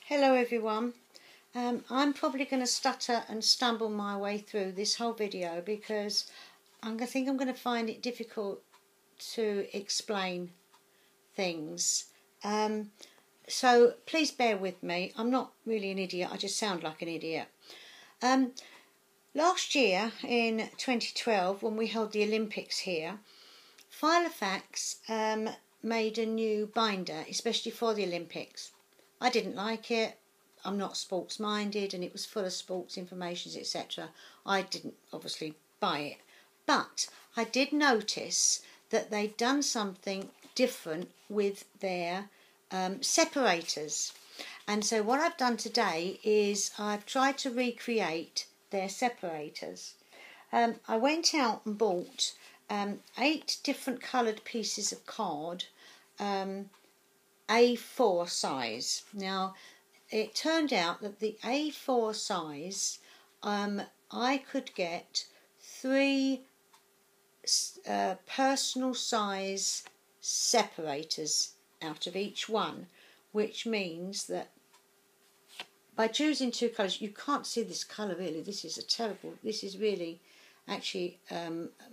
Hello everyone. I'm probably going to stutter and stumble my way through this whole video because I think I'm going to find it difficult to explain things. So please bear with me. I'm not really an idiot, I just sound like an idiot. Last year in 2012, when we held the Olympics here, Filofax made a new binder, especially for the Olympics. I didn't like it. I'm not sports minded and it was full of sports information, etc. I didn't obviously buy it. But I did notice that they'd done something different with their separators. And so what I've done today is I've tried to recreate their separators. I went out and bought 8 different coloured pieces of card, A4 size. Now, it turned out that the A4 size, I could get 3 personal size separators out of each one, which means that by choosing 2 colours, you can't see this colour really. This is this is really actually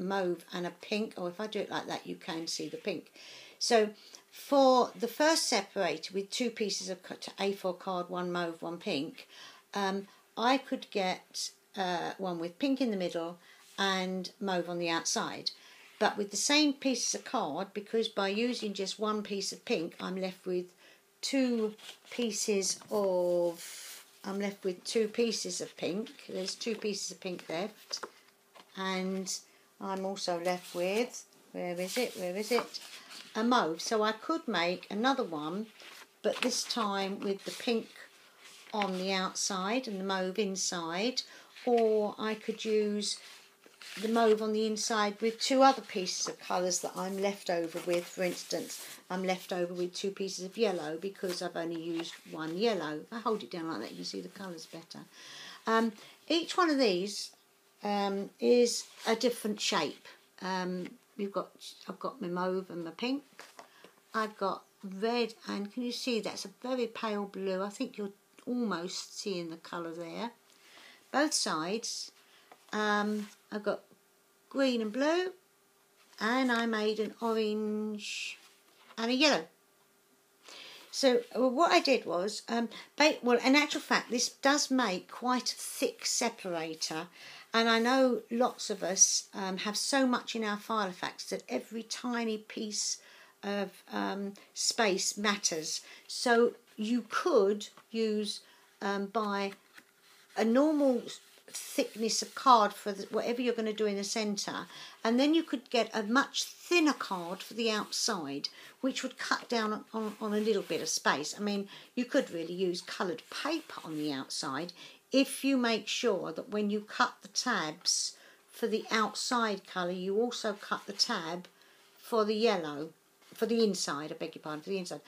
mauve and a pink, or if I do it like that, you can see the pink. So for the first separator with 2 pieces of A4 card, 1 mauve, 1 pink, I could get one with pink in the middle and mauve on the outside. But with the same pieces of card, because by using just 1 piece of pink, I'm left with 2 pieces of pink. There's 2 pieces of pink left. And I'm also left with, where is it? A mauve. So I could make another one, but this time with the pink on the outside and the mauve inside, or I could use the mauve on the inside with 2 other pieces of colours that I'm left over with. For instance, I'm left over with 2 pieces of yellow because I've only used 1 yellow. If I hold it down like that, you can see the colours better. Each one of these is a different shape. I've got my mauve and my pink. I've got red, and can you see that's a very pale blue? I think you're almost seeing the colour there. Both sides. I've got green and blue, and I made an orange and a yellow. So what I did was, well, in actual fact, this does make quite a thick separator, and I know lots of us have so much in our Filofax that every tiny piece of space matters. So you could use buy a normal thickness of card for whatever you're going to do in the centre, and then you could get a much thinner card for the outside, which would cut down on a little bit of space. I mean, you could really use coloured paper on the outside if you make sure that when you cut the tabs for the outside colour, you also cut the tab for the yellow, for the inside, I beg your pardon, for the inside.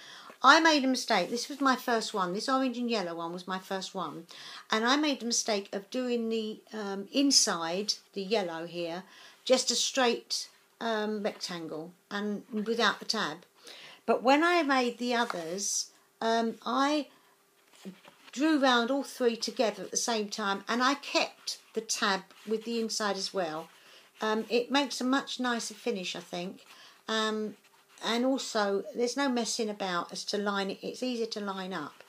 I made a mistake. This was my first one. This orange and yellow one was my first one. And I made the mistake of doing the inside, the yellow here, just a straight rectangle and without the tab. But when I made the others, I drew round all 3 together at the same time, and I kept the tab with the inside as well. It makes a much nicer finish, I think. And also, there's no messing about as to line it. It's easier to line up.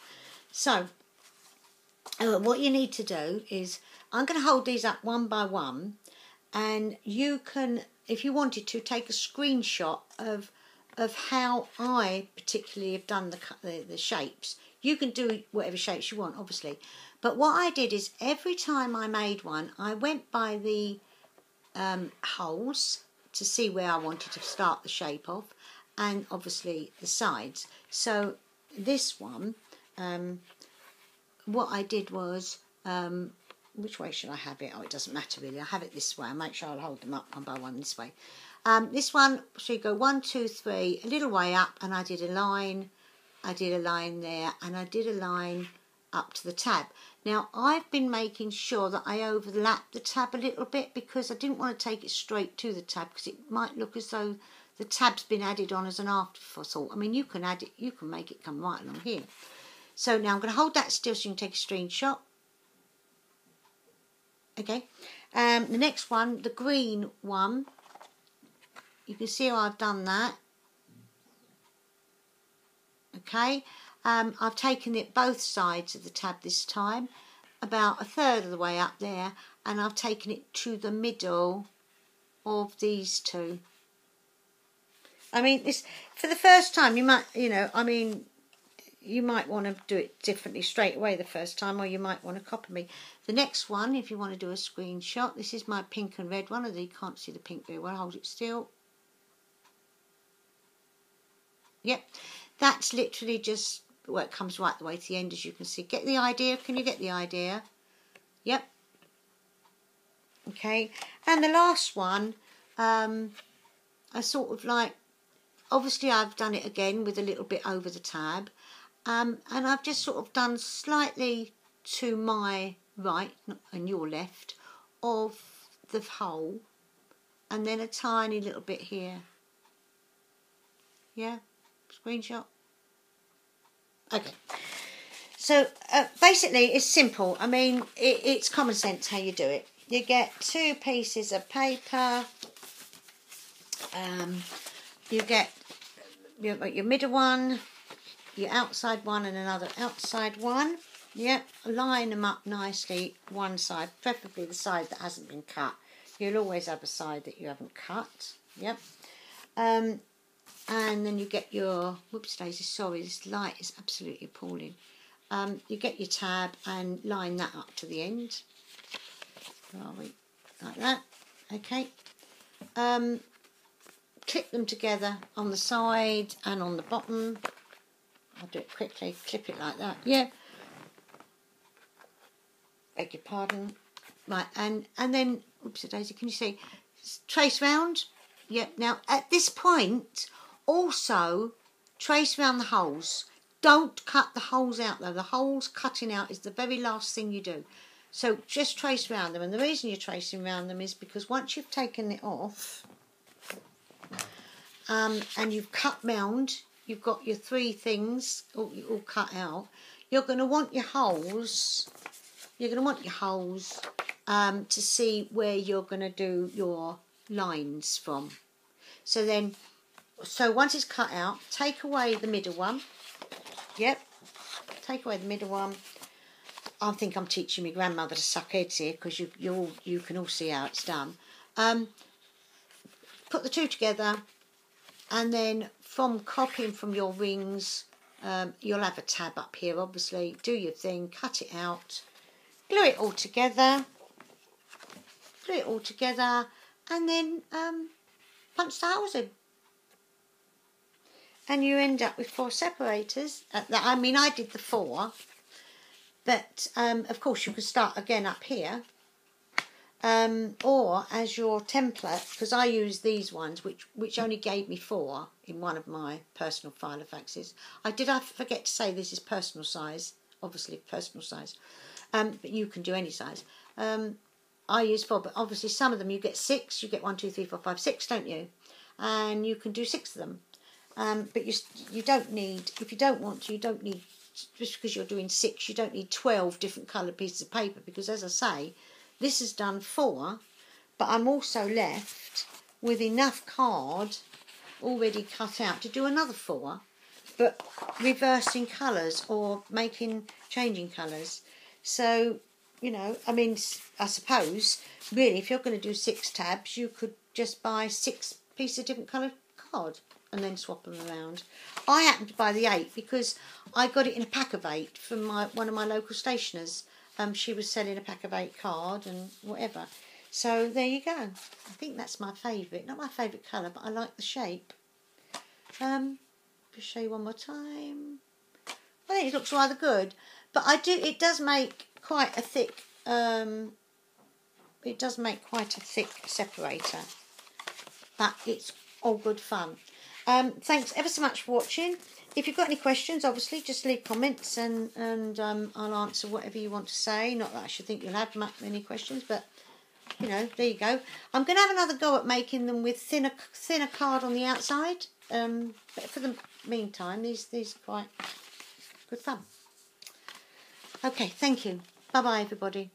So, what you need to do is, I'm going to hold these up one by one, and you can, if you wanted to, take a screenshot of how I particularly have done the shapes. You can do whatever shapes you want, obviously. But what I did is, every time I made one, I went by the holes to see where I wanted to start the shape of, and obviously the sides. So this one, what I did was, which way should I have it? Oh, it doesn't matter really. I have it this way. I'll make sure I'll hold them up one by one this way. This one, so you go 1, 2, 3, a little way up, and I did a line. I did a line there, and I did a line up to the tab. Now, I've been making sure that I overlap the tab a little bit because I didn't want to take it straight to the tab because it might look as though the tab's been added on as an afterthought. I mean, you can add it, you can make it come right along here. So now I'm going to hold that still so you can take a screenshot. Okay. The next one, the green one, you can see how I've done that. Okay. I've taken it both sides of the tab this time, about a third of the way up there, and I've taken it to the middle of these two. I mean, this for the first time, you might, you might want to do it differently straight away the first time, or you might want to copy me. The next one, if you want to do a screenshot, this is my pink and red one, although you can't see the pink very well. Hold it still. Yep, that's literally just, well, it comes right the way to the end, as you can see. Get the idea? Can you get the idea? Yep. Okay, and the last one, I sort of like, obviously I've done it again with a little bit over the tab, and I've just sort of done slightly to my right and your left of the hole, and then a tiny little bit here. Yeah, screenshot. Okay, so basically it's simple. I mean, it's common sense how you do it. You get 2 pieces of paper. You get your middle one, your outside one, and another outside one. Yep, line them up nicely, one side, preferably the side that hasn't been cut. You'll always have a side that you haven't cut. Yep. And then you get your, whoops daisy, sorry, this light is absolutely appalling. You get your tab and line that up to the end. Where are we? Like that. Okay. Clip them together on the side and on the bottom. I'll do it quickly. Clip it like that. Yeah. Beg your pardon. Right, and then, oops, daisy, can you see? Trace round. Yeah. Now, at this point, also trace round the holes. Don't cut the holes out, though. The holes cutting out is the very last thing you do. So just trace round them. And the reason you're tracing round them is because once you've taken it off, and you've cut round, you've got your 3 things all cut out. You're going to want your holes. You're going to want your holes to see where you're going to do your lines from. So once it's cut out, take away the middle one. Yep, take away the middle one. I think I'm teaching my grandmother to suck heads here because you can all see how it's done. Put the 2 together. And then from copying from your rings, you'll have a tab up here, obviously. Do your thing, cut it out, glue it all together, and then punch the holes in. And you end up with 4 separators. I mean, I did the 4, but of course you could start again up here. Or as your template, because I use these ones, which only gave me 4 in one of my personal Filofaxes. I forget to say this is personal size, obviously personal size, but you can do any size. I use 4, but obviously some of them you get 6, you get 1, 2, 3, 4, 5, 6, don't you? And you can do 6 of them. But you don't need, if you don't want to, you don't need, just because you're doing 6, you don't need 12 different coloured pieces of paper, because as I say, this has done 4, but I'm also left with enough card already cut out to do another 4, but reversing colours or changing colours. So, I mean, I suppose, really, if you're going to do 6 tabs, you could just buy 6 pieces of different coloured card and then swap them around. I happened to buy the 8 because I got it in a pack of 8 from one of my local stationers. She was selling a pack of 8 card and whatever. So there you go. I think that's my favourite. Not my favourite colour, but I like the shape. Just show you one more time. I think it looks rather good. But it does make quite a thick separator. But it's all good fun. Thanks ever so much for watching. If you've got any questions, obviously, just leave comments and I'll answer whatever you want to say. Not that I should think you'll have many questions, but, there you go. I'm going to have another go at making them with thinner card on the outside. But for the meantime, these are quite good fun. Okay, thank you. Bye-bye, everybody.